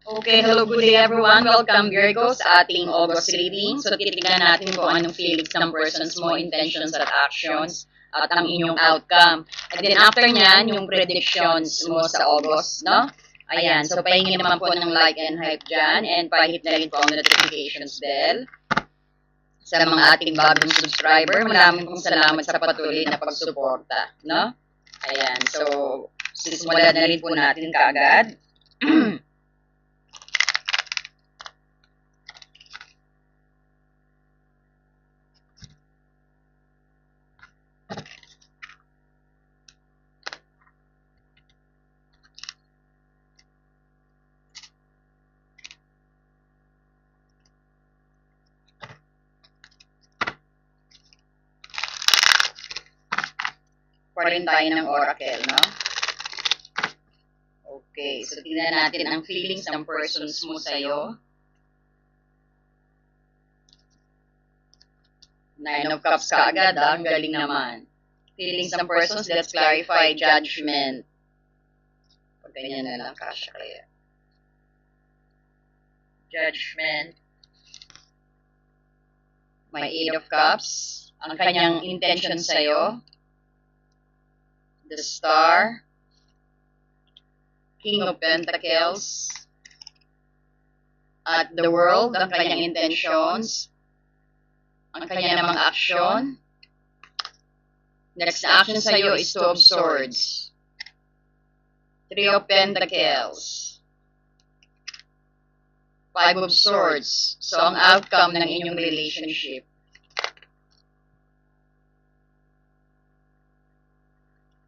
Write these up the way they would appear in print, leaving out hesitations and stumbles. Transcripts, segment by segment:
Okay, hello, good day everyone. Welcome Virgo sa ating August reading. So, titignan natin kung anong feelings ng persons mo, intentions at actions, at ang inyong outcome. And then after nyan, yung predictions mo sa August, no? Ayan, so pahingin naman po ng like and hype dyan, and pahit na rin po ang notifications bell. Sa mga ating bagong subscriber, maraming pong salamat sa patuloy na pagsuporta, no? Ayan, so sisimulan na rin po natin kaagad. Pa rin tayo ng oracle, no? Okay, so tingnan natin ang feelings ng persons mo sa'yo. Nine of Cups ka agad, ang galing naman. Feelings ng persons, let's clarify, judgment. Pag ganyan na lang, kasha kaya. Judgment. May Eight of Cups. Ang kanyang intention sa'yo. The Star, King of Pentacles, at the World, ang kanyang intentions, ang kanya namang action. Next na action sa'yo is Two of Swords, Three of Pentacles, Five of Swords. So, ang outcome ng inyong relationship.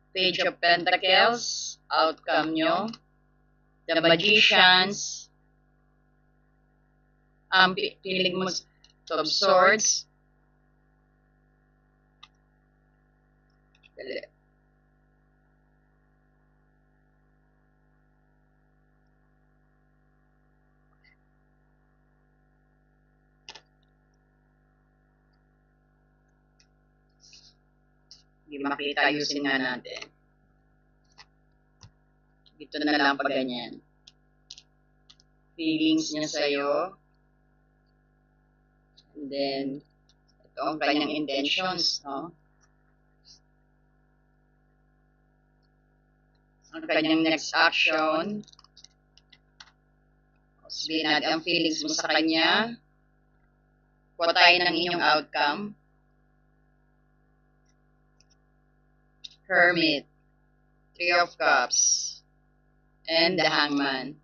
Page of Pentacles, outcome nyo. The Magicians, feeling mo Two of Swords. Dali. Hindi makita, ayusin nga natin. Dito na lang pag ganyan. Feelings niya sa'yo. And then, ito ang kanyang intentions, no? Ang kanyang next action. Sabihin natin ang feelings mo sa kanya. Kuha tayo ng inyong outcome. Hermit, Three of Cups, and the Hangman.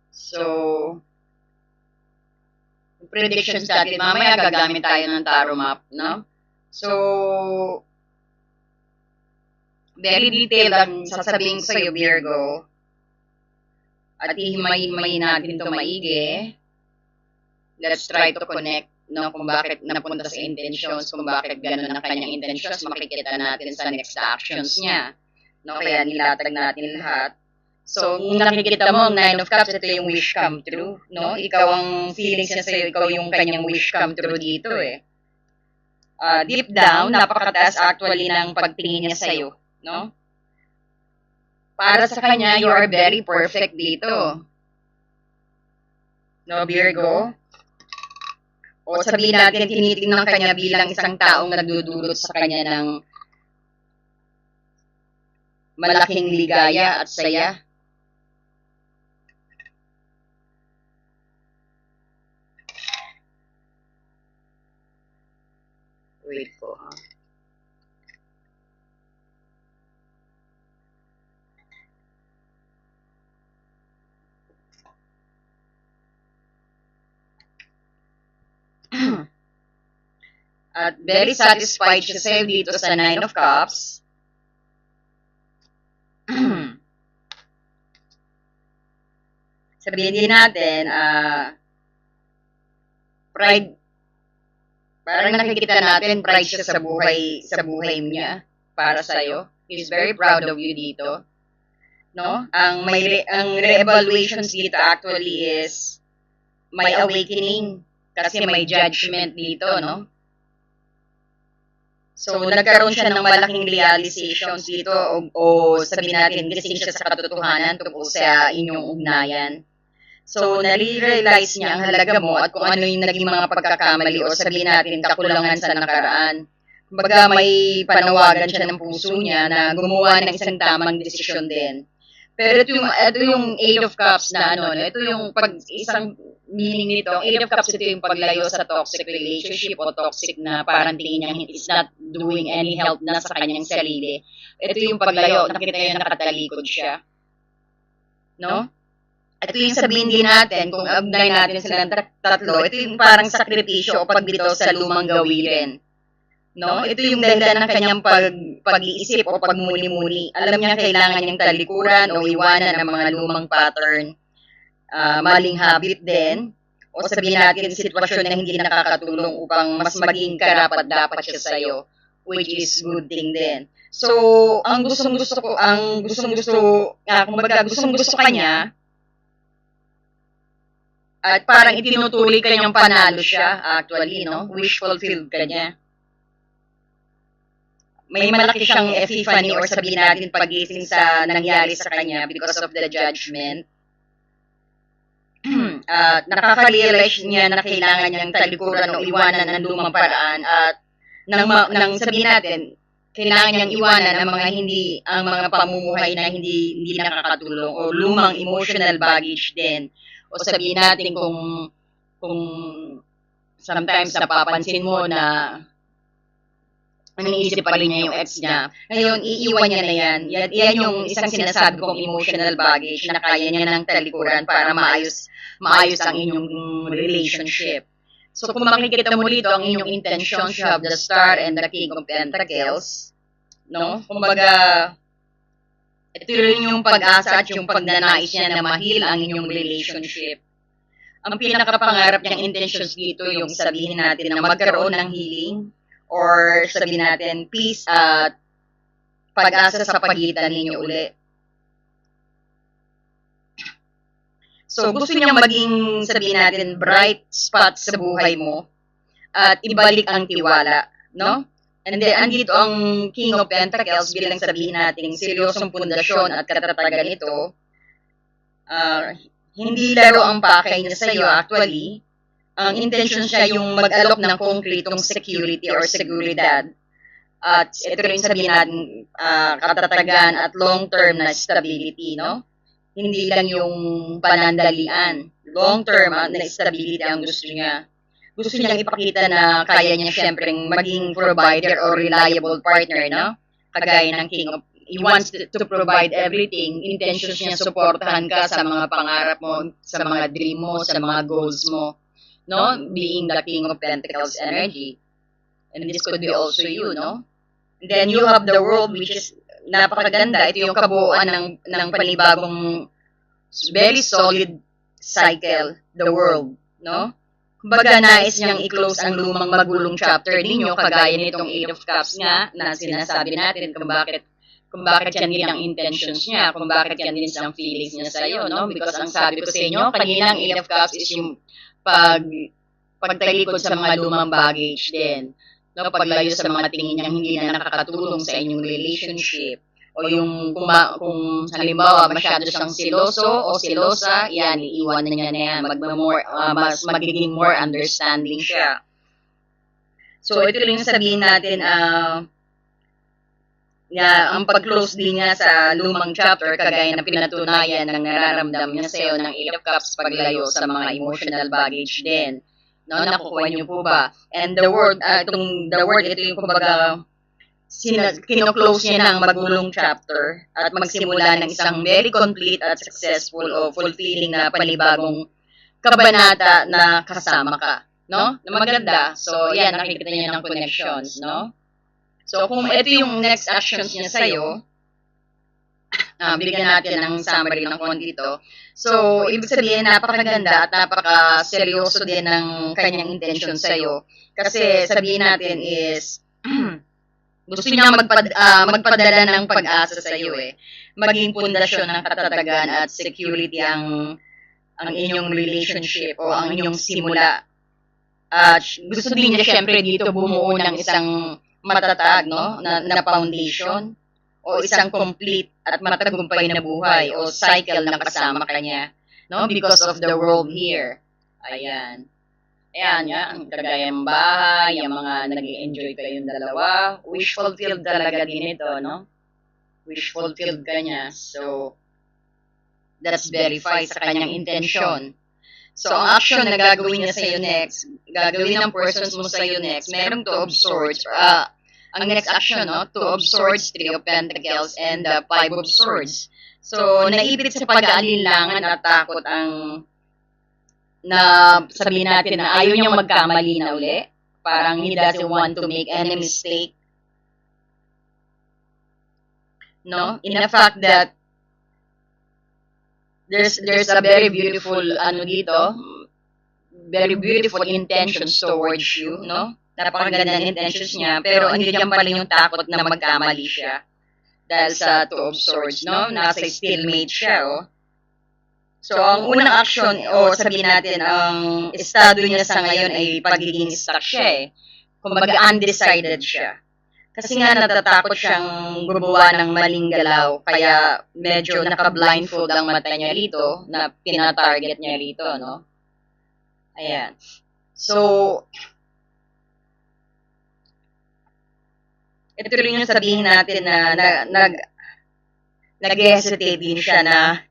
So, predictions natin, mamaya gagamit tayo ng tarot map, no? So, very detailed ang sasabihin ko sa'yo, Virgo. At hihimay-himay natin ito maigi. Let's try to connect, no, kung bakit napunta sa intentions, kung bakit ganun ang kanyang intentions, makikita natin sa next actions niya. No, kaya nilatag natin lahat. So, kung nakikita mo ang Nine of Cups, ito yung wish come true, no? Ikaw ang feelings niya sa'yo, ikaw yung kanyang wish come true dito, eh. Deep down, napakataas actually ng pagtingin niya sa'yo, no? Para sa kanya, you are very perfect dito. No, Virgo? O sabihin natin, tinitingnan kanya bilang isang taong nagdudulot sa kanya ng malaking ligaya at saya. Wait po, ha? At very satisfied siya sa'yo dito sa Nine of Cups. Sabihin din natin, pride, parang nakikita natin, pride siya sa buhay niya para sa'yo. He's very proud of you dito. No? Ang re-evaluations dito actually is may awakening kasi may judgment dito, no? So, nagkaroon siya ng malaking realizations dito o sabihin natin, gising siya sa katotohanan tungkol sa inyong ugnayan. So, nare-realize niya ang halaga mo at kung ano yung naging mga pagkakamali o sabihin natin kakulangan sa nakaraan. Kumbaga may panawagan siya ng puso niya na gumawa ng isang tamang desisyon din. Pero ito yung Eight of Cups na ito yung isang meaning nito. Eight of Cups, ito yung paglayo sa toxic relationship o toxic na parang tingin niya is not doing any help na sa kanyang sarili. Ito yung paglayo, nakita niya nakatalikod siya. No? Ito yung sabihin din natin, kung agnay natin silang tatlo, ito yung parang sakripisyo o pagbitaw sa lumang gawirin. No? Ito yung dahilan ng kanyang pag-iisip o pagmuni-muni. Alam niya kailangan niyang talikuran o iwanan ang mga lumang pattern, maling habit din, o sabihin natin sitwasyon na hindi nakakatulong upang mas maging karapat-dapat siya sa'yo, which is good thing din. So, gustong-gusto kanya, at parang itinutuloy kanyang panalo siya, actually, no? Wish fulfilled kanya. May malaki siyang epiphany or sabihin natin pagising sa nangyari sa kanya because of the judgment. Nakaka-realize niya na kailangan niyang talikuran o iwanan ang lumang paraan at nang sabihin natin, kailangan niyang iwanan ang mga pamumuhay na hindi nakakatulong o lumang emotional baggage din. O sabihin natin kung sometimes napapansin mo na iniisip pa rin niya yung ex niya. Ngayon, iiwan niya na yan. Yan yung isang sinasabi kong emotional baggage na kaya niya ng talikuran para maayos ang inyong relationship. So, kung makikita mo dito ang inyong intentions, you have the Star and the King of Pentacles. No? Kumbaga, ito rin yung pag-asa at yung pagnanais niya na mahil ang inyong relationship. Ang pinakapangarap niyang intentions dito yung sabihin natin na magkaroon ng healing or sabihin natin peace at pag-asa sa pagitan ninyo uli. So, gusto niyang maging, sabihin natin, bright spot sa buhay mo at ibalik ang tiwala, no? And then, andito ang King of Pentacles bilang sabihin natin, seryosong pundasyon at katatagan ito. Hindi laro ang pakay niya sa iyo, actually. Ang intention siya yung mag-alok ng konkretong security or seguridad. At ito rin sabihin natin, katatagan at long-term na stability, no? Hindi lang yung panandalian. Long-term na stability ang gusto niya. Gusto niyang ipakita na kaya niya siyempreng maging provider or reliable partner, no? Kagaya ng King of, he wants to provide everything. Intentions niya supportahan ka sa mga pangarap mo, sa mga dream mo, sa mga goals mo, no? Being the King of Pentacles energy. And this could be also you, no? And then you have the World, which is napakaganda. Ito yung kabuuan ng panibagong very solid cycle, the World, no? Kumbaga, nais niyang i-close ang lumang magulong chapter ninyo, kagaya nitong Eight of Cups nga, na sinasabi natin kung bakit yan din ang intentions niya, kung bakit yan din ang feelings niya sa iyo, no? Because ang sabi ko sa inyo, kanina ang Eight of Cups is yung pagtalikod sa mga lumang baggage din, no? Paglayo sa mga tingin niyang hindi na nakakatulong sa inyong relationship. O yung kung halimbawa masyado siyang siloso o silosa, yan, iiwanan niya na yan. Mas magiging more understanding siya. So, ito rin sabihin natin, ang pag-close din niya sa lumang chapter, kagaya na pinatunayan ng nararamdam niya sa iyo ng Eight of Cups, paglayo sa mga emotional baggage din. No, nakukuha niyo po ba? And the word, ito yung kumbaga, kino-close niya ng magulong chapter at magsimula ng isang very complete at successful o fulfilling na panibagong kabanata na kasama ka, no? Na maganda. So, yan, nakikita niya ng connections, no? So, kung ito yung next actions niya sa'yo, bigyan natin ng summary ng konti ito. So, ibig sabihin, napakaganda at napaka-seryoso din ng kanyang intention sa'yo. Kasi, sabihin natin is, gusto niya magpadala ng pag-asa sa iyo maging pundasyon ng katatagan at security ang inyong relationship o ang inyong simula. At gusto din niya syempre dito bumuo ng isang matatag, no, na foundation o isang complete at matagumpay na buhay o cycle na kasama kanya. no? Because of the world here. Ayan. Ayan, yan, kagaya ng bahay, yung mga nag-enjoy kayong dalawa, wish fulfilled talaga din ito, no? Wish fulfilled ka niya. So, that's verified sa kanyang intensyon. So, ang action na gagawin niya sa'yo next, gagawin ng persons mo sa'yo next, merong Two of Swords, ang next action, no? Two of Swords, Three of Pentacles, and Five of Swords. So, naipit sa pag-aalinlangan at takot ang na sabihin natin na ayaw niyang magkamali na uli. Parang he doesn't want to make any mistake. No? In the fact that there's a very beautiful very beautiful intentions towards you, no? Napakaganda ng intentions niya, pero andiyan pala yung takot na magkamali siya. Dahil sa Two of Swords, no? Nasa stalemate siya, oh. So, ang unang action, o sabihin natin, ang estado niya sa ngayon ay pagiging stuck siya, eh. Kumbaga, undecided siya. Kasi nga natatakot siyang gumawa ng maling galaw, kaya medyo naka-blindfold ang mata niya rito, na pinatarget niya rito, no? Ayan. So, ito rin yung sabihin natin na nag-hesitate din siya na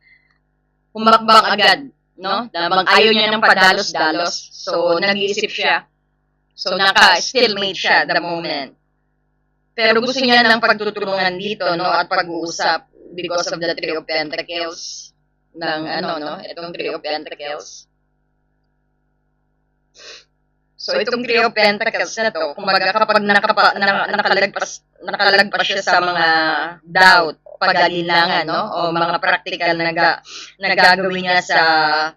humakbang agad, no? Ayaw niya ng padalos-dalos. So, nag-iisip siya. So, naka-stalemate siya the moment. Pero gusto niya ng pagtutulungan dito, no? At pag-uusap because of the Three of Pentacles ng no? Itong Three of Pentacles. So, itong Three of Pentacles na to, kumbaga kapag nakalagpas siya sa mga doubt, pag-alinlangan, no? O mga practical na gagawin niya sa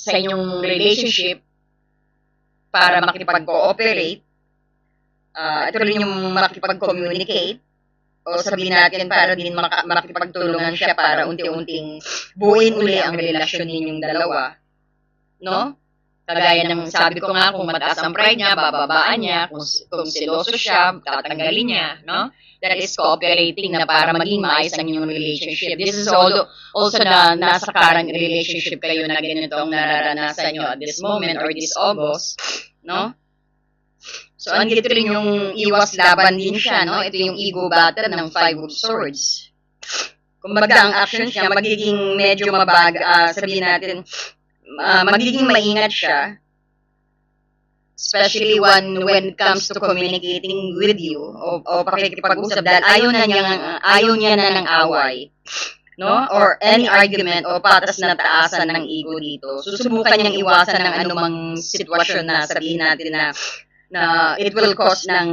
inyong relationship para makipag-cooperate. Ito rin yung makipag-communicate, o sabihin natin para din makipagtulungan siya para unti-unting buuin uli ang relasyon ninyong dalawa, no? Kagaya ng sabi ko nga, kung mataas ang pride niya, bababaan niya, kung seloso siya, tatanggalin niya, no? That is cooperating na para maging maayos ang inyong relationship. This is also na nasa current relationship kayo na ganito ang nararanasan nyo at this moment or this August, no? So, andito rin yung iwas laban din siya, no? Ito yung ego battle ng Five of Swords. Kumbaga, ang action siya, magiging medyo sabihin natin, magiging maingat siya. Especially when it comes to communicating with you, o pakikipag-usap, dahil ayaw niya na ng away, no? Or any argument, o patas na taasan ng ego dito. Susubukan niyang iwasan ng anumang sitwasyon na sabihin natin na it will cause ng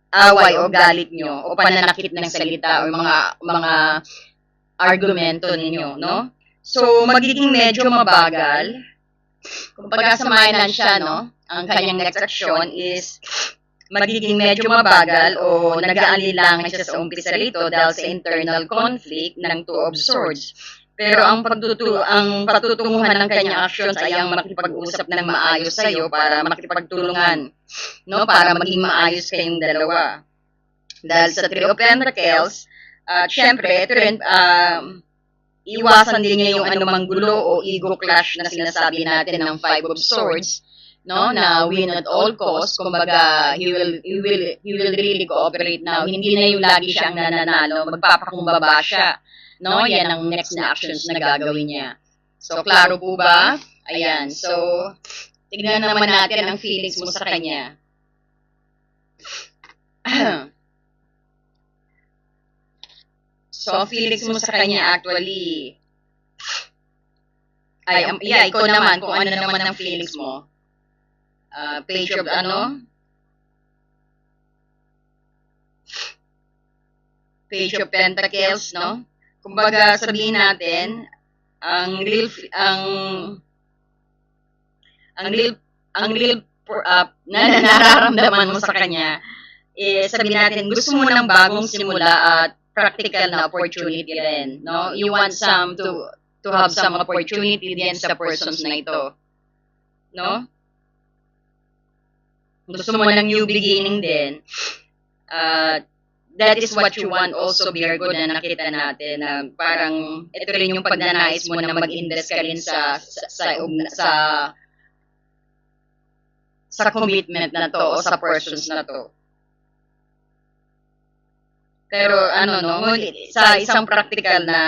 away o galit nyo o pananakit ng salita o mga argumento ninyo, no? So, magiging medyo mabagal. Kung pagkasamayanan siya, no? Ang kanyang next action is magiging medyo mabagal o nag-aalilangan siya sa umpisa rito dahil sa internal conflict ng Two of Swords. Pero ang patutunguhan ng kanyang actions ay ang makipag-usap ng maayos sa iyo para makipagtulungan, no? Para maging maayos kayong dalawa. Dahil sa Three of Pentacles, syempre, ito rin, iwasan din niya yung anumang gulo o ego clash na sinasabi natin ng Five of Swords, no? Na win at all costs. Kumbaga, he will really cooperate now. Hindi na yung lagi siyang nananalo, magpapakumbaba siya. No, yan ang next na actions na gagawin niya. So, klaro po ba? Ayan. So, tignan naman natin ang feelings mo sa kanya. So, ang feelings mo sa kanya actually, ikaw naman, kung ano naman ang feelings mo. Page of Page of Pentacles, no? Kumbaga, sabihin natin, ang real nararamdaman mo sa kanya, sabihin natin, gusto mo ng bagong simula at practical na opportunity rin, no? You want to have some opportunity din sa persons na ito, no? Gusto mo ng new beginning din. that is what you want also, Virgo, na nakita natin na parang ito rin yung pagnanais mo na mag-invest ka rin sa commitment na to o sa persons na to. Pero sa isang practical na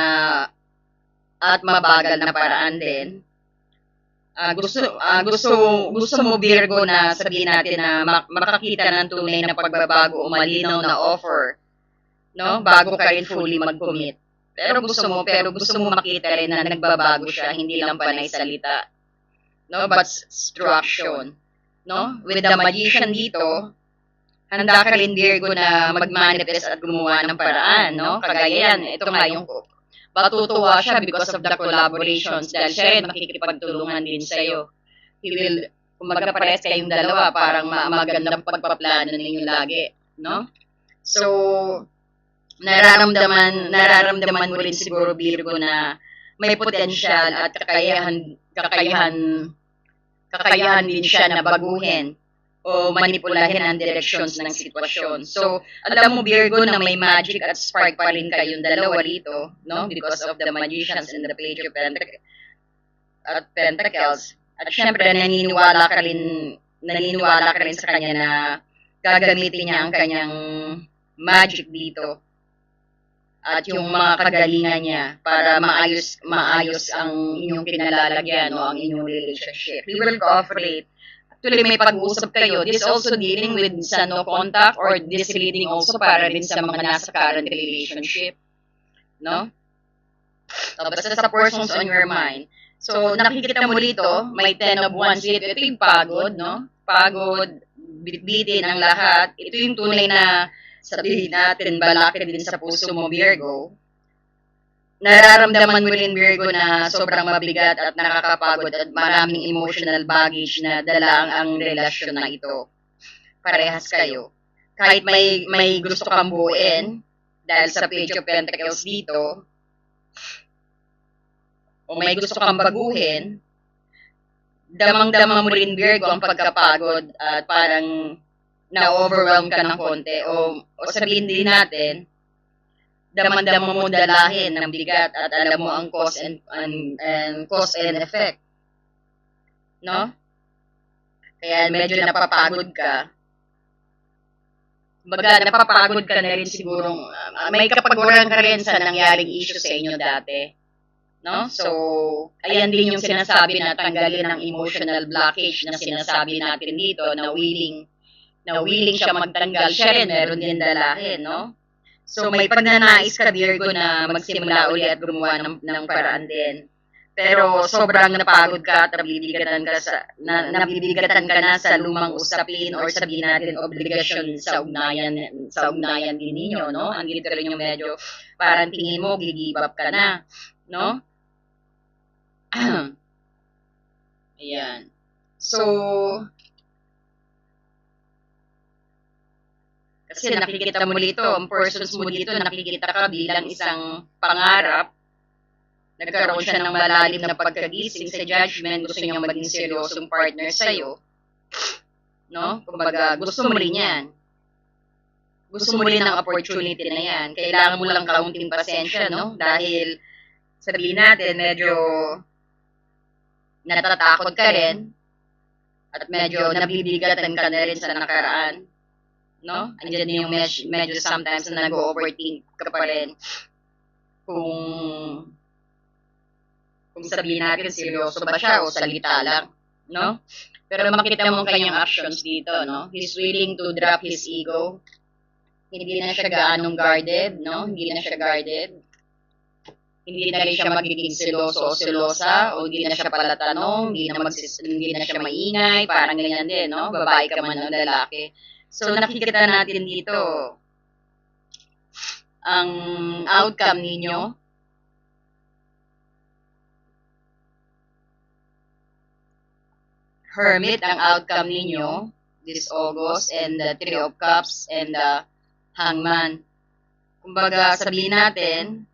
at mabagal na paraan din, gusto mo, Virgo, na sabihin natin na makakita ng tunay na pagbabago o malinaw na offer, no? Bago ka rin fully mag-commit. Pero gusto mo makita rin na nagbabago siya, hindi lang panay salita, no? But through action, no? With the Magician dito, handa ka rin, Virgo, na mag-manifest at gumawa ng paraan, no? Kagaya yan, ito nga yung matutuwa siya because of the collaborations dahil siya rin makikipagtulungan din sa'yo. He will, kung magkapares kayong dalawa, parang magandang pagpaplano ninyo lagi, no? So, nararamdaman mo rin siguro, Virgo, na may potensyal at kakayahan din siya na baguhin o manipulahin ang directions ng sitwasyon. So, alam mo, Virgo, na may magic at spark pa rin kayong dalawa rito, no? Because of the Magicians and the Page of Pentacles. At syempre, naniniwala ka rin sa kanya na gagamitin niya ang kanyang magic dito at yung mga kagalingan niya para maayos ang inyong kinalalagyan o ang inyong relationship. He will cooperate. Actually, may pag-uusap kayo. This also dealing with sa no contact or this reading also para rin sa mga nasa current relationship. No? Basta sa persons on your mind. So, nakikita mo dito, may 10 of Wands dito. Ito yung pagod, no? Pagod, bitbitin ang lahat. Ito yung tunay na sabihin natin, balakid din sa puso mo, Virgo. Nararamdaman mo rin, Virgo, na sobrang mabigat at nakakapagod at maraming emotional baggage na dala ang relasyon na ito. Parehas kayo. Kahit may gusto kang buuin, dahil sa Page of Pentacles dito, o may gusto kang baguhin, damang-dama mo rin, Virgo, ang pagkapagod at parang na-overwhelm ka ng konti. O sabihin din natin, damang-dama mo dalahin ng bigat at alam mo ang cause and effect. No? Kaya medyo napapagod ka. Napapagod ka na rin siguro. May kapaguran ka rin sa nangyaring issue sa inyo dati. No? So, ayan din yung sinasabi na tanggalin ang emotional blockage na sinasabi natin dito na willing siya magtanggal. Siya rin, meron din dalahin, no? So, may pagnanais ka, Virgo, na magsimula uli at gumawa ng paraan din. Pero sobrang napagod ka at nabibigatan ka na sa lumang usapin or sabihin natin obligasyon sa ugnayan din ninyo, no? Ang dito rin yung medyo parang tingin mo, give up ka na, no? Ayan. So, kasi nakikita mo dito, ang persons mo dito, nakikita ka bilang isang pangarap. Nagkaroon siya ng malalim na pagkagising sa judgment, gusto niyang maging seryosong partner sa'yo. No? Kumbaga, gusto mo rin yan. Gusto mo rin ang opportunity na yan. Kailangan mo lang kaunting pasensya, no? Dahil, sabihin natin, medyo natatakot ka rin at medyo nabibigatan ka na rin sa nakaraan. No? Andiyan yung medyo sometimes na nag-overthink ka pa rin kung sabihin natin seryoso ba siya o salita lang, no? Pero makita mo kanyang actions dito, no? He's willing to drop his ego. Hindi na siya gaanong guarded, no? Hindi na siya guarded. Hindi na rin siya magiging seloso o selosa o hindi na siya palatanong, hindi na siya maingay, parang ganyan din, no? Babae ka man o lalaki. So, nakikita natin dito ang outcome ninyo. Hermit ang outcome ninyo this August and the Three of Cups and the Hangman. Kumbaga, sabihin natin,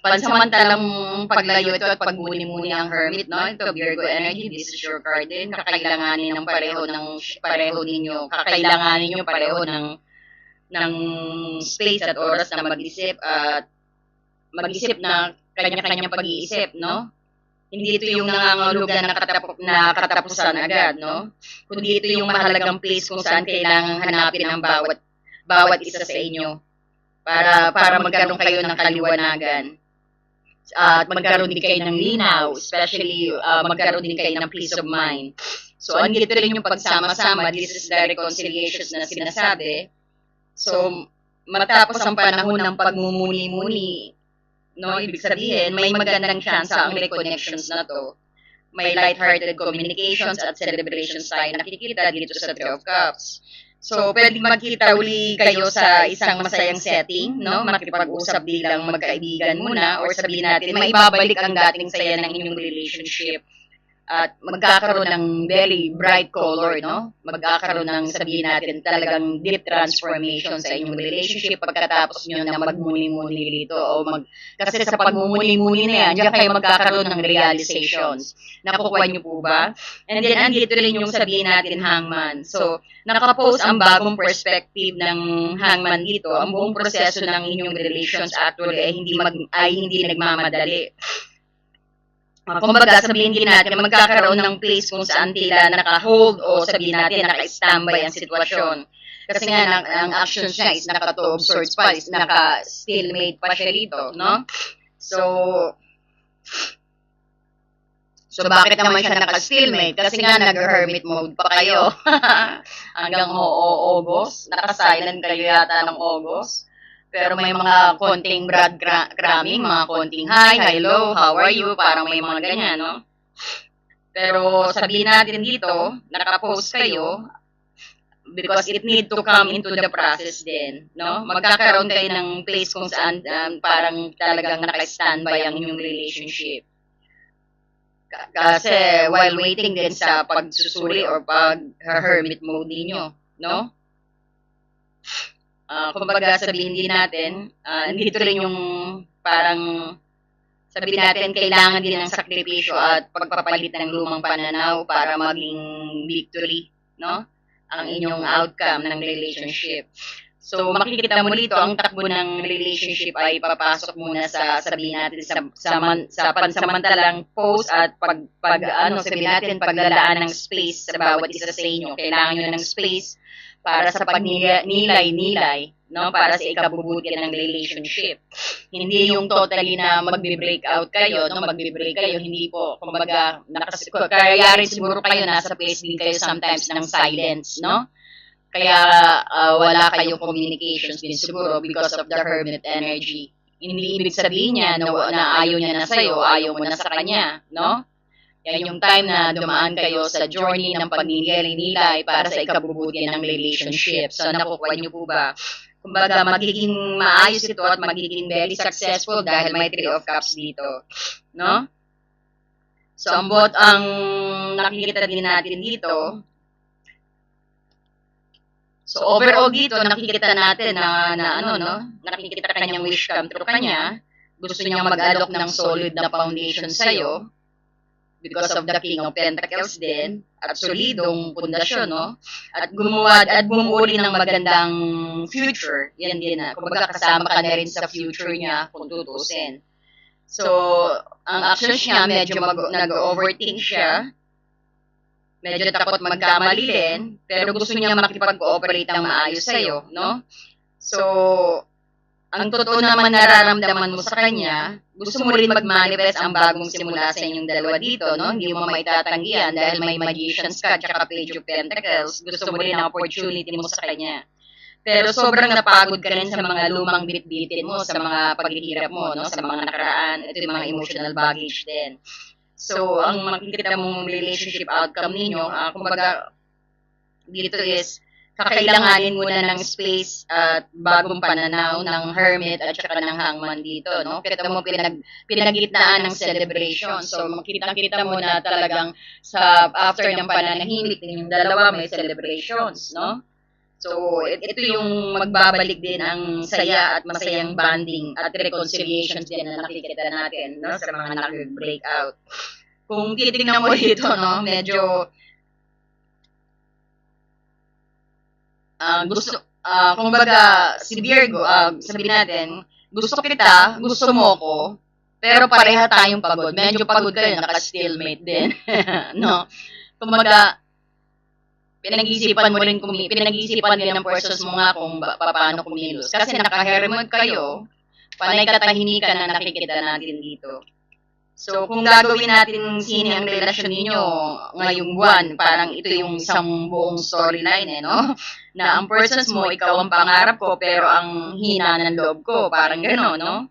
pansamantalang paglayo ito at pagmuni-muni ang Hermit, no? Ito, Virgo energy, this is your card din. Kakailanganin ng pareho ninyo pareho ng ng space at oras na mag-isip at mag-isip na kanya-kanyang pag-iisip, no? Hindi ito yung nangangahulugan na katapusan agad, no? Kundi ito yung mahalagang place kung saan kailangang hanapin ang bawat isa sa inyo para magkaroon kayo ng kaliwanagan at magkaroon din kayo ng linaw, especially magkaroon din kayo ng peace of mind. So, andito rin yung pagsama-sama, this is the reconciliations na sinasabi. So, matapos ang panahon ng pagmumuni-muni, no, ibig sabihin, may magandang chance ang reconnections na to. May light-hearted communications at celebrations tayo nakikita dito sa Three of Cups. So, pwedeng magkita uli kayo sa isang masayang setting, no? Makipag-usap bilang magkaibigan muna or sabihin natin, maibabalik ang dating saya ng inyong relationship at magkakaroon ng very bright color, no? Magkakaroon ng, sabihin natin, talagang deep transformation sa inyong relationship pagkatapos nyo na magmuni-muni dito. Kasi sa pagmumuni-muni na yan, diyan kayo magkakaroon ng realizations. Nakukuha nyo po ba? And then, andito rin yung sabihin natin, hangman. So, nakapost ang bagong perspective ng hangman dito. Ang buong proseso ng inyong relations actually ay hindi nagmamadali. Kumbaga, sabihin din natin, magkakaroon ng place kung saan tila naka-hold o sabihin natin, naka-standby ang sitwasyon. Kasi nga, ang actions niya is naka-to observe pa, is naka-stalemate pa siya rito, no? So bakit naman siya naka-stalemate? Kasi nga, nag-hermit mode pa kayo. Hanggang August. Naka-silent kayo yata ng August. Pero may mga konting breadcrumbing, mga konting hi, hello, how are you, parang may mga ganyan, no? Pero sabihin natin dito, nakapost kayo, because it need to come into the process din, no? Magkakaroon kayo ng place kung saan parang talagang naka-standby ang inyong relationship. Kasi while waiting din sa pagsusuri or pag-hermit mode ninyo, no? Kumbaga sabihin din natin, dito rin yung parang sabihin natin kailangan din ng sakripisyo at pagpapalit ng lumang pananaw para maging victory, no? Ang inyong outcome ng relationship. So makikita mo dito ang takbo ng relationship ay papasok muna sa sabihin natin sa pansamantalang pause at sabihin natin paglalaan ng space sa bawat isa sa inyo. Kailangan nyo ng space para sa pagnilay-nilay, no? Para sa ikabubuti ng relationship. Hindi yung totally na magbe-break out kayo, no? Magbe-break kayo, hindi po. Kumbaga, kaya rin siguro kayo nasa place din kayo sometimes ng silence, no? Kaya wala kayong communications din siguro because of the hermit energy. Hindi ibig sabihin niya na ayaw niya na sa'yo, ayaw mo na sa kanya, no? Yan yung time na dumaan kayo sa journey ng pagnilay-nilay para sa ikabubuti ng relationship. So, nakukuha niyo po ba? Kumbaga, magiging maayos ito at magiging very successful dahil may Three of Cups dito. No? So, ang nakikita din natin dito. So, overall dito, nakikita natin nakikita kanyang wish come true kanya. Gusto niyang mag-alok ng solid na foundation sa'yo. Because of the King of Pentacles din, at solidong pundasyon, no? At bumuo rin ng magandang future. Yan din na. Kumbaga kasama ka na rin sa future niya kung tutusin. So, ang actions niya, medyo nag-overthink siya. Medyo takot magkamali din, pero gusto niya makipag-cooperate ng maayos sa'yo, no? So, ang totoo naman nararamdaman mo sa kanya, gusto mo rin mag-manifest ang bagong simula sa inyong dalawa dito, no? Hindi mo maitatanggihan dahil may magicians ka at Page of Pentacles. Gusto mo rin ang opportunity mo sa kanya. Pero sobrang napagod ka rin sa mga lumang bit-bitin mo, sa mga paghihirap mo, no? Sa mga nakaraan, ito yung mga emotional baggage din. So, ang makikita mong relationship outcome ninyo, kumbaga, dito is, kakailanganin muna ng space at bagong pananaw ng hermit at saka ng hangman dito, no? Kita mo pinagitnaan ng celebration. So, makita mo na talagang after ng pananahimik din yung dalawa may celebrations, no? So, ito yung magbabalik din ang saya at masayang bonding at reconciliations din na nakikita natin, no? Sa mga nag-break out. Kung titignan mo dito, no? Medyo kumbaga, si Virgo, sabihin natin, gusto kita, gusto mo ko, pero pareha tayong pagod. Medyo pagod kayo, naka-stalemate din. No? Kumbaga, pinag-isipan din ng persons mo nga kung paano kumilos. Kasi naka-hermod kayo, panay katahimikan na nakikita natin dito. So, kung gagawin natin sino ang relasyon ninyo ngayong buwan, parang ito yung isang buong storyline, no? Na ang persons mo, ikaw ang pangarap ko, pero ang hina ng loob ko, parang gano'n, no?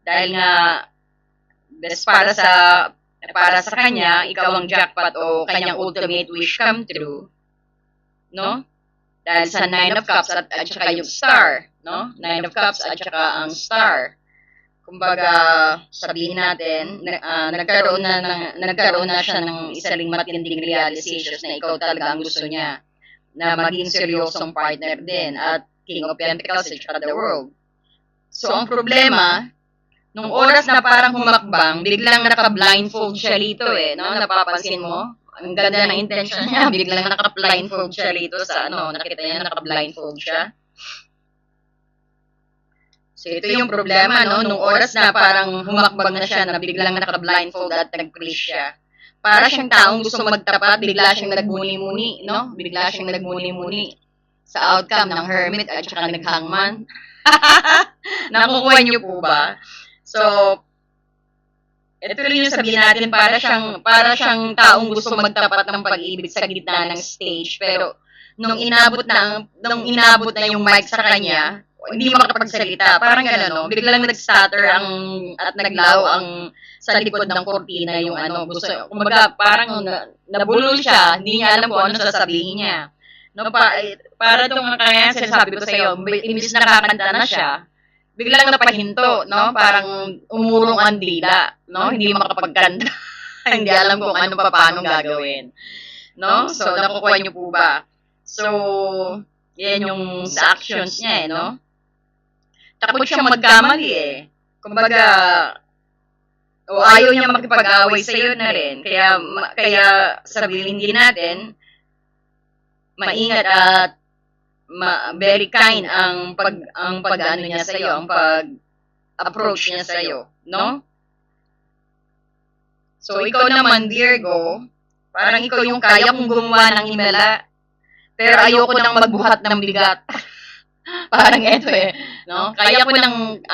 Dahil nga, best para sa kanya, ikaw ang jackpot o kanyang ultimate wish come true, no? Dahil sa Nine of Cups at saka yung Star, no? Nine of Cups at saka ang Star. Kumbaga, sabihin natin, nagkaroon na siya ng isaling matinding realizations na ikaw talaga ang gusto niya na maging seryosong partner din at King of Pentacles at saka the World. So, ang problema, nung oras na parang humakbang, biglang naka-blindfold siya rito no? Napapansin mo? Ang ganda ng intention niya, biglang naka-blindfold siya rito sa nakita niya naka-blindfold siya. So, ito yung problema, no? Nung oras na parang humakbang na siya, na biglang naka-blindfold at nag-freeze siya. Para siyang taong gusto magtapat, bigla siyang nagmuni-muni, no? Bigla siyang nagmuni-muni sa outcome ng Hermit at saka nag-Hangman. Nakukuha niyo po ba? So, ito rin yung sabihin natin, para siyang taong gusto magtapat ng pag-ibig sa gitna ng stage, pero nung inabot na yung mic sa kanya, hindi makapagsalita. Parang gano'n, no? Biglang nag-stutter at naglaw sa likod ng kortina yung kumbaga parang nabulol siya, hindi niya alam kung ano sasabihin niya. No, para itong kaya sinasabi ko sa iyo, imbis nakakanta na siya, biglang napahinto, no? Parang umurong ang dila, no? Hindi makapagkanta. Hindi alam kung ano pa paano gagawin. No? So, nakukuha niyo po ba? So, yan yung sa actions niya, no? Takot siya magkamali, Kumbaga, ayaw niya makipag-away sa'yo na rin. Kaya sabihin din natin, maingat at very kind ang pag-ano niya sa'yo, ang pag-approach niya sa'yo, no? So, ikaw naman, Virgo, parang ikaw yung kaya kong gumawa ng himala, pero ayoko nang magbuhat ng bigat. Parang eto no? Kaya ko nang,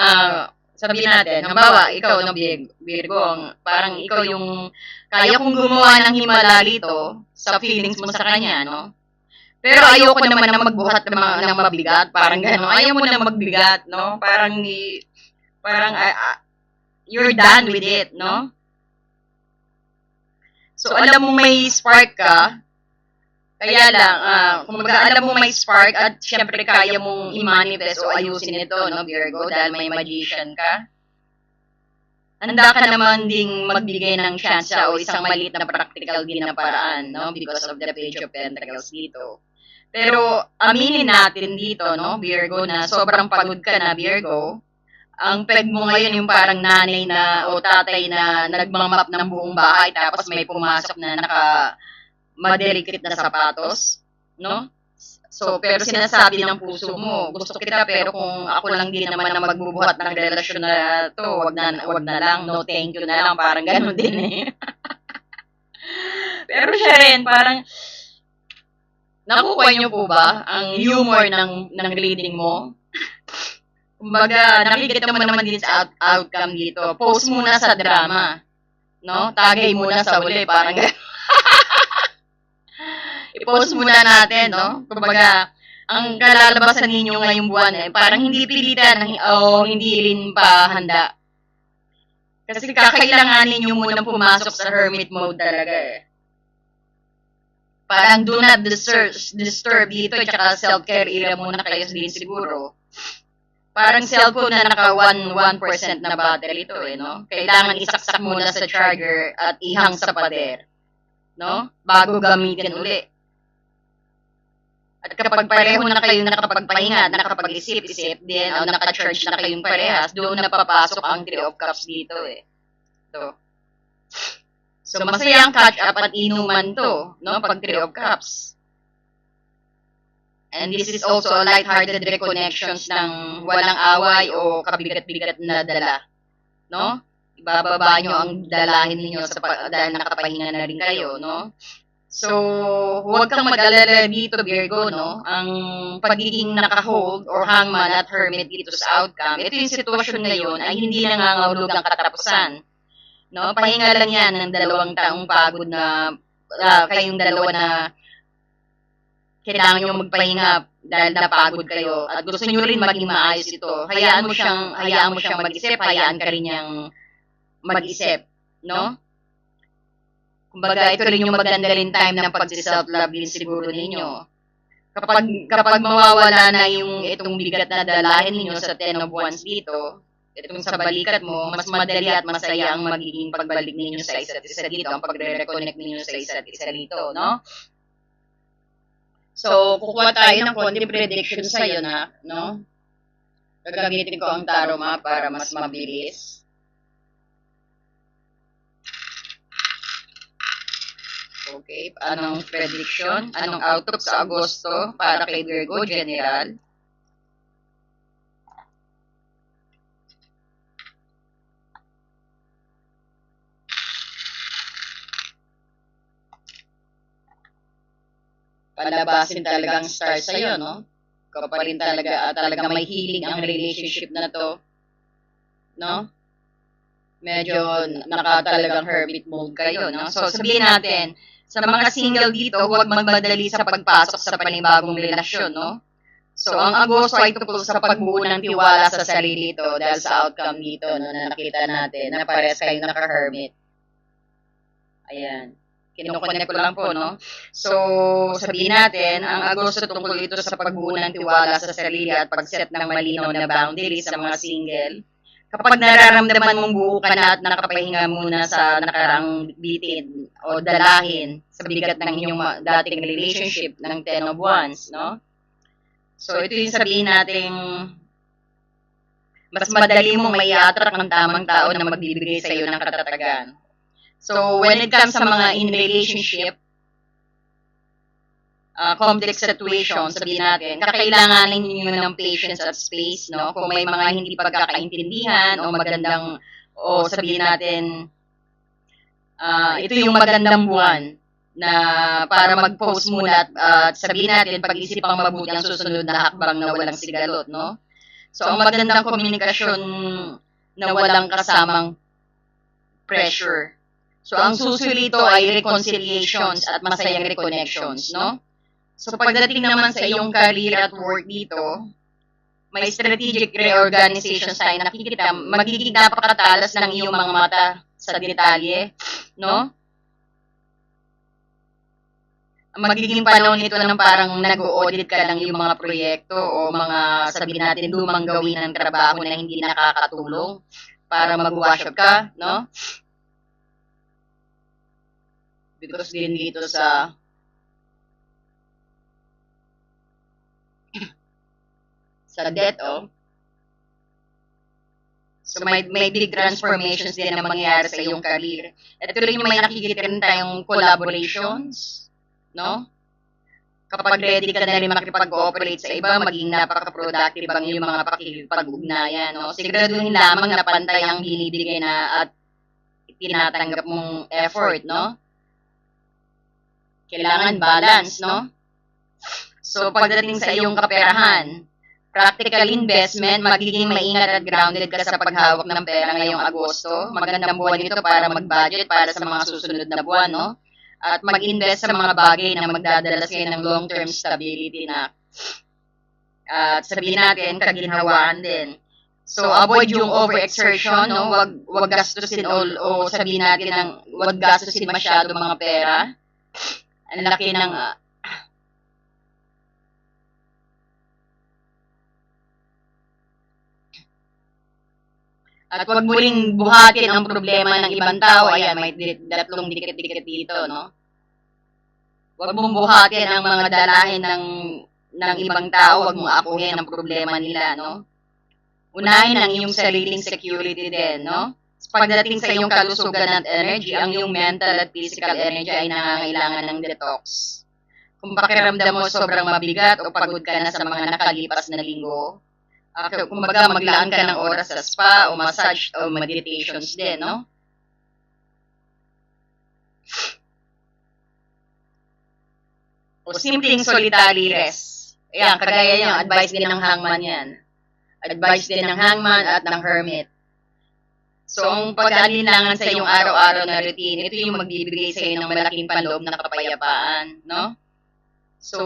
sabihin natin, halimbawa, ikaw, no, Virgo, parang ikaw yung, kaya kong gumawa ng himala dito sa feelings mo sa kanya, no? Pero ayoko naman na magbuhat ng mabigat, parang gano'n. Ayaw mo na magbigat, no? Parang you're done with it, no? So, alam mo may spark ka, kaya lang, kumbaga alam mo may spark at syempre kaya mong i-manifest o ayusin ito, no, Virgo, dahil may magician ka. Handa ka naman ding magbigay ng chance o isang maliit na practical din na paraan, no, because of the Page of Pentacles dito. Pero aminin natin dito, no, Virgo, na sobrang pagod ka na, Virgo. Ang peg mo ngayon yung parang nanay na o tatay na nagmamap ng buong bahay tapos may pumasok na madelikit na sapatos, no? So, pero sinasabi ng puso mo, gusto kita, pero kung ako lang din naman na magbubuhat ng relasyon na to, wag na lang, no thank you na lang, parang gano'n din Pero siya rin, parang, nakukuha niyo po ba ang humor ng reading mo? Kumbaga, nakikita mo naman din sa outcome dito. Post muna sa drama, no? Tagay muna sa uli, parang gano'n. I-post muna natin, no? Kumbaga, ang kalalabasan ninyo ngayong buwan parang hindi pilitan o hindi rin pa handa. Kasi kakailanganin nyo munang pumasok sa hermit mode talaga Parang do not disturb dito, tsaka self-care era muna kayo din siguro. Parang cellphone na naka 1% na battery ito no? Kailangan isaksak muna sa charger at ihang sa pader, no? Bago gamitin uli. At kapag pareho na kayong nakapagpahinga, nakapag-isip-isip din, o naka-charge na kayong parehas, doon na papasok ang Three of Cups dito Ito. So, masaya ang catch-up at inuman to, no? Pag Three of Cups. And this is also a light-hearted reconnections ng walang away o kabigat-bigat na dala. No? Ibababa nyo ang dalahin ninyo dahil nakapahinga na rin kayo, no? So, huwag kang mag-alala dito, Virgo, no? Ang pagiging naka-hold or hangman at hermit dito sa outcome, ito yung sitwasyon ngayon ay hindi nangangahulugang katapusan. No? Pahinga lang yan ng 2 taong pagod na kayong dalawa na kailangan nyo magpahinga dahil napagod kayo at gusto nyo rin maging maayos ito. Hayaan mo siyang mag-isip, hayaan ka rin niyang mag-isip, no? Kumbaga, ito rin yung maganda rin time ng pag-self-love din siguro ninyo. Kapag mawawala na yung itong bigat na dalahin ninyo sa 10 of Wands dito, itong sa balikat mo, mas madali at masaya ang magiging pagbalik ninyo sa isa't isa dito, ang pagre-reconnect ninyo sa isa't isa dito, no? So, kukuha tayo ng konting prediction sa'yo na, no? Gagamitin ko ang tarot map para mas mabilis. Okay, anong prediction? Anong outlook sa Agosto para kay Virgo General? Palabasin talagang star sa'yo, no? Ikaw pa rin talaga may healing ang relationship na to, no? Medyo talagang hermit mode kayo, no? So, sabihin natin, sa mga single dito, huwag magmadali sa pagpasok sa panibagong relasyon, no? So, ang Agosto ay tungkol sa pagbuo ng tiwala sa sarili ito dahil sa outcome dito, no, na nakita natin, na pares kayong naka-hermit. Ayan. Kinukonek ko lang po, no? So, sabihin natin, ang Agosto tungkol ito sa pagbuo ng tiwala sa sarili at pag-set ng malinaw na boundaries sa mga single. Kapag nararamdaman mong buo ka na at nakapahinga muna sa nakarang bitin o dalahin sa bigat ng inyong dating relationship ng 10 of Wands, no? So, ito yung sabihin natin, mas madali mong may attract ng tamang tao na magbibigay sa iyo ng katatagan. So, when it comes sa mga in relationship, complex situation, sabihin natin, kakailanganin niyo ng patience at space, no? Kung may mga hindi pagkakaintindihan o magandang, o sabihin natin, ito yung magandang buwan na para mag-post muna at sabihin natin, pag-isipang mabuti ang susunod na hakbang na walang sigalot, no? So, ang magandang komunikasyon na walang kasamang pressure. So, ang susulito ay reconciliations at masayang reconnections, no? So, pagdating naman sa iyong career at work dito, may strategic reorganizations tayo nakikita, magiging napakatalas ng iyong mga mata sa detalye, no? Magiging panahon ito ng parang nag-audit ka lang yung mga proyekto o mga, sabihin natin, lumang gawin ng trabaho na hindi nakakatulong para mag-wash up ka, no? Because din dito sa death, oh. So, may big transformations din na mangyayari sa iyong career. Ito rin yung may nakikita rin tayong collaborations, no? Kapag ready ka na rin makipag-cooperate sa iba, maging napaka-productive ang iyong mga pakikipag-ugnayan, no? Siguraduhin lamang na pantay ang binibigay na at tinatanggap mong effort, no? Kailangan balance, no? So, pagdating sa iyong kaperahan, practical investment, magiging maingat at grounded ka sa paghawak ng pera ngayong Agosto. Magandang buwan ito para mag-budget para sa mga susunod na buwan, no? At mag-invest sa mga bagay na magdadala sa'yo ng long-term stability na sabihin natin, kaginhawaan din. So, avoid yung overexertion, no? Wag gastusin o sabihin natin wag gastusin masyado mga pera. Ang laki ng at wag mo ring buhatin ang problema ng ibang tao. Ayan, may tatlong dikit-dikit dito, no? Wag mong buhatin ang mga dalahin ng ibang tao. Wag mong akuhin ang problema nila, no? Unahin ang iyong sariling security din, no? Pagdating sa iyong kalusugan at energy, ang iyong mental at physical energy ay nangangailangan ng detox. kung pakiramdam mo sobrang mabigat o pagod ka na sa mga nakalipas na linggo, kumbaga maglaan ka ng oras sa spa o massage o meditations din, no? O simpleng solitary rest. Ayan, kagaya yung advice din ng hangman yan. Advice din ng hangman at ng hermit. So, ang pag-alinlangan sa iyong araw-araw na routine, ito yung magbibigay sa iyo ng malaking panloob ng kapayapaan, no? So,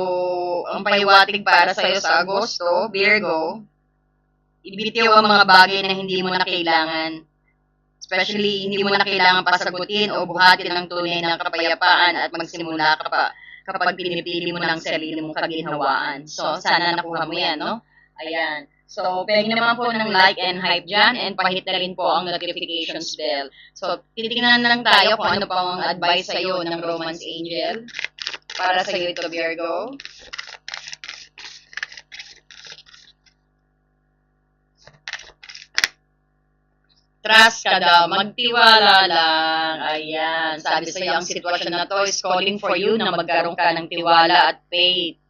ang pahiwatig para sa iyo sa Agosto, Virgo, ibitiw ang mga bagay na hindi mo na kailangan. Especially, hindi mo na kailangan pasagutin o buhatin ng tunay ng kapayapaan at magsimula ka pa kapag pinipili mo ng sarili mong kaginhawaan. So, sana nakuha mo yan, no? Ayan. So, pwede naman po ng like and hype dyan and pahit na rin po ang notifications bell. So, titignan lang tayo kung ano pa ang advice sa iyo ng Romance Angel para sa iyo ito, Virgo. Trust ka daw, magtiwala lang. Ayan, sabi sa iyo, ang sitwasyon na to is calling for you na magkaroon ka ng tiwala at faith.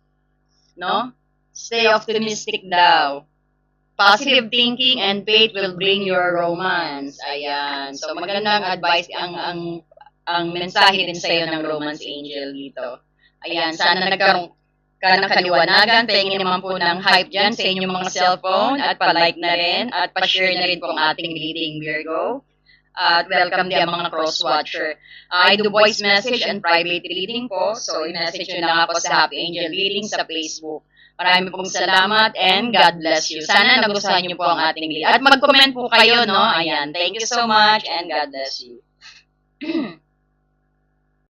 No? Stay optimistic daw. Positive thinking and faith will bring your romance. Ayan. So, magandang advice ang mensahe din sa iyo ng Romance Angel dito. Ayan, sana nagkaroon ka ng kaliwanagan. Pahingin naman po ng hype dyan sa inyong mga cellphone at pa-like na rin at pa-share na rin po ang ating reading, Virgo. At welcome din ang mga cross-watcher. I do voice message and private reading po. So, i-message nyo lang ako sa Happy Angel Reading sa Facebook. Marami pong salamat and God bless you. Sana nagustuhan niyo po ang ating video. At mag-comment po kayo, no? Ayan. Thank you so much and God bless you.